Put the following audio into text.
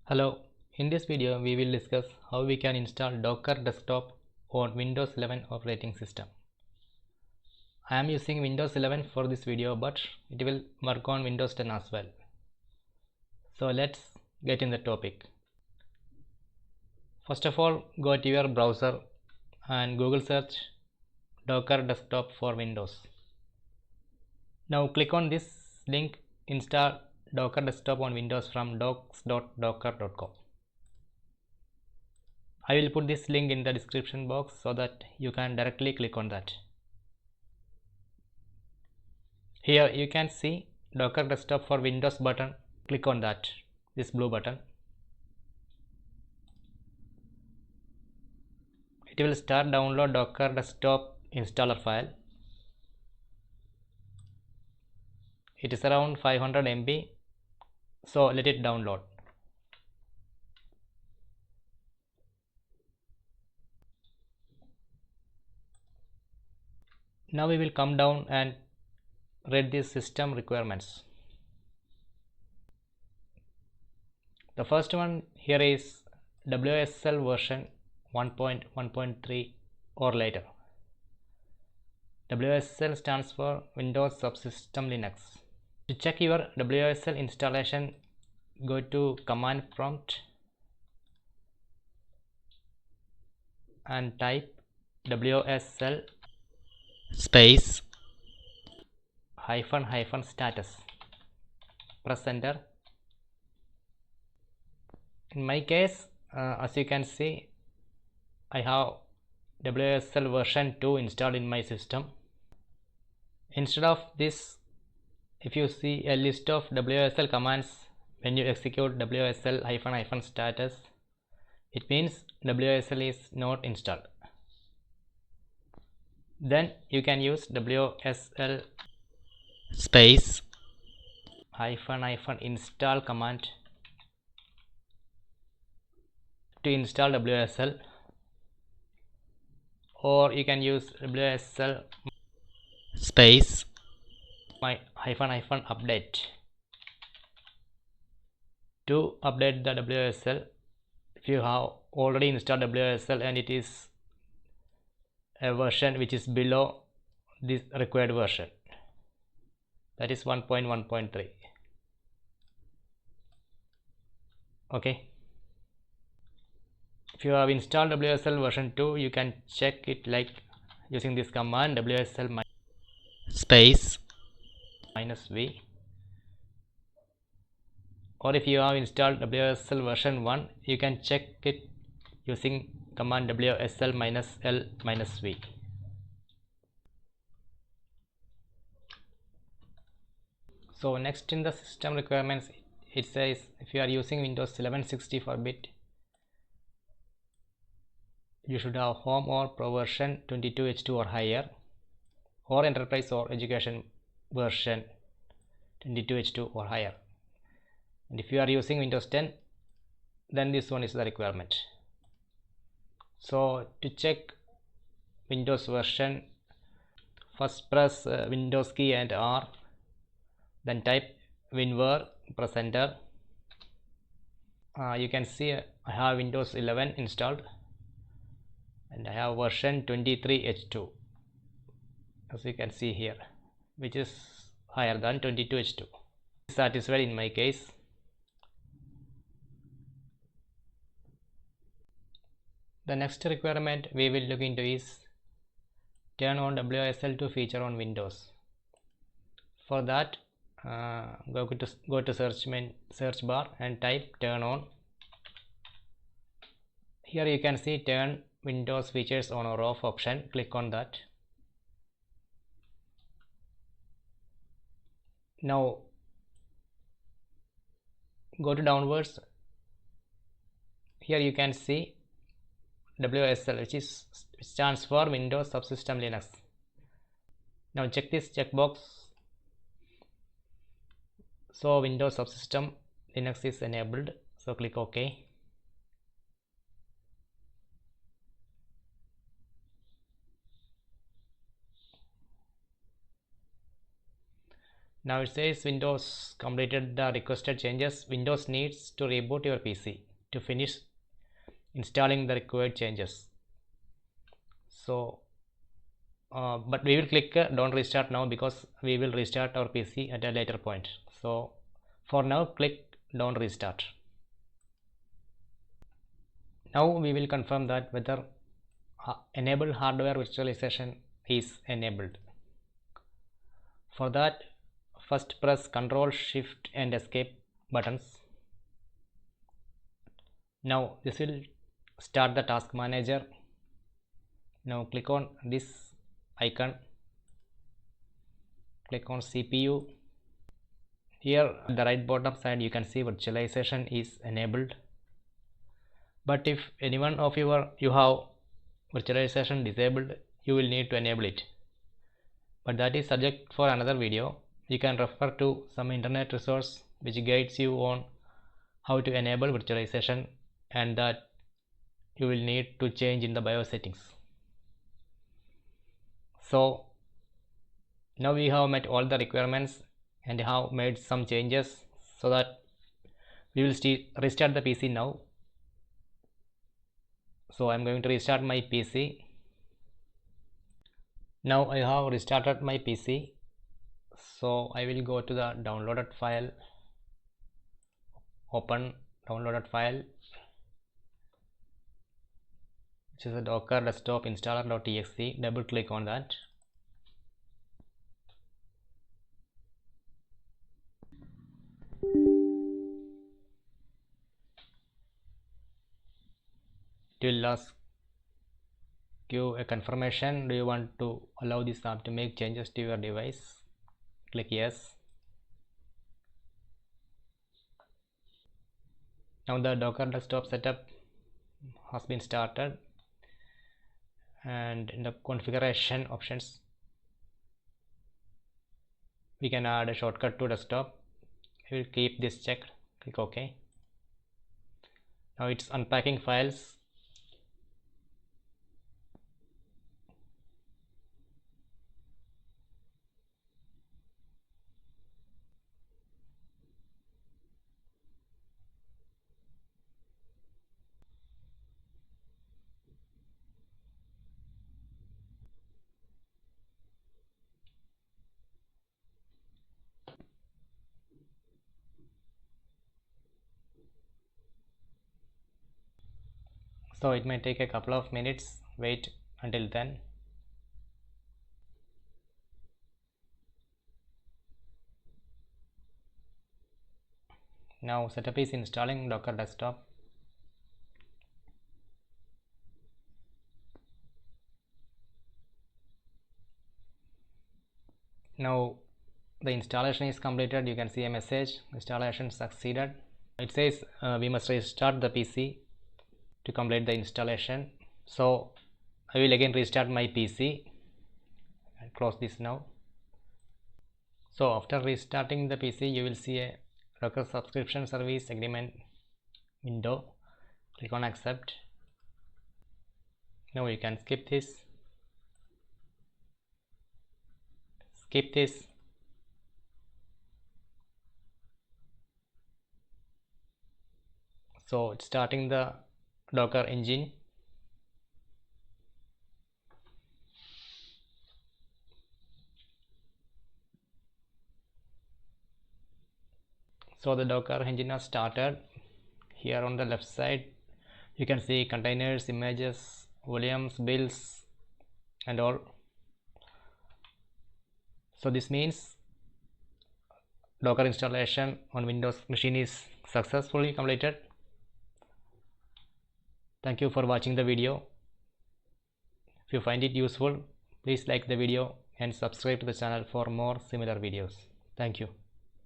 Hello, in this video we will discuss how we can install Docker Desktop on Windows 11 operating system. I am using Windows 11 for this video, but it will work on Windows 10 as well. So let's get in the topic. First of all, go to your browser and Google search Docker Desktop for Windows. Now click on this link, install Docker Desktop on Windows from docs.docker.com. I will put this link in the description box so that you can directly click on that. Here you can see Docker Desktop for Windows button. Click on that, this blue button. It will start download Docker Desktop installer file. It is around 500 MB, so let it download. Now we will come down and read these system requirements. The first one here is WSL version 1.1.3 or later. WSL stands for Windows Subsystem Linux. To check your WSL installation, go to command prompt and type WSL space -- status. Press enter. In my case, as you can see, I have WSL version 2 installed in my system. Instead of this, if you see a list of WSL commands when you execute WSL -- status, it means WSL is not installed. Then you can use WSL space -- install command to install WSL, or you can use WSL space -- update to update the WSL. If you have already installed WSL and it is a version which is below this required version, that is 1.1.3. okay, if you have installed WSL version 2, you can check it like using this command WSL space -v, or if you have installed WSL version 1, you can check it using command WSL -l -v. So next in the system requirements, it says if you are using Windows 11 64-bit, you should have home or pro version 22H2 or higher, or enterprise or education version 22H2 or higher. And if you are using Windows 10, then this one is the requirement. So to check Windows version, first press Windows key and R, then type WinVer, press enter. You can see I have Windows 11 installed and I have version 23H2, as you can see here, which is higher than 22H2. Satisfied in my case. The next requirement we will look into is turn on WSL2 feature on Windows. For that, go to search bar and type turn on. Here you can see turn Windows features on or off option. Click on that. Now go to downwards. Here you can see WSL, which stands for Windows Subsystem Linux. Now check this checkbox. So Windows Subsystem Linux is enabled. So click OK. Now it says Windows completed the requested changes. Windows needs to reboot your PC to finish installing the required changes. So but we will click don't restart now because we will restart our PC at a later point. So for now click don't restart. Now we will confirm that whether enable hardware virtualization is enabled. For that, first press Ctrl Shift and Escape buttons. Now this will start the task manager. Now click on this icon, click on CPU. Here at the right bottom side you can see virtualization is enabled, but if any one of you have virtualization disabled, you will need to enable it, but that is subject for another video. You can refer to some internet resource which guides you on how to enable virtualization, and that you will need to change in the BIOS settings. So now we have met all the requirements and have made some changes, so that we will restart the PC now. So I am going to restart my PC. Now I have restarted my PC, so I will go to the downloaded file, open downloaded file, which is a docker desktop installer.exe. double click on that. It will ask you a confirmation. Do you want to allow this app to make changes to your device? Click yes. Now the docker desktop setup has been started, and in the configuration options we can add a shortcut to desktop. We will keep this checked. Click OK. Now it's unpacking files. So it may take a couple of minutes. Wait until then. Now setup is installing Docker desktop. Now the installation is completed. You can see a message, installation succeeded. It says we must restart the PC to complete the installation. So I will again restart my PC and close this now. So after restarting the PC, you will see a Docker subscription service agreement window. Click on accept. Now you can skip this, so it's starting the Docker engine. So the Docker engine has started. Here on the left side you can see containers, images, volumes, builds and all. So this means Docker installation on Windows machine is successfully completed. Thank you for watching the video. If you find it useful, please like the video and subscribe to the channel for more similar videos. Thank you.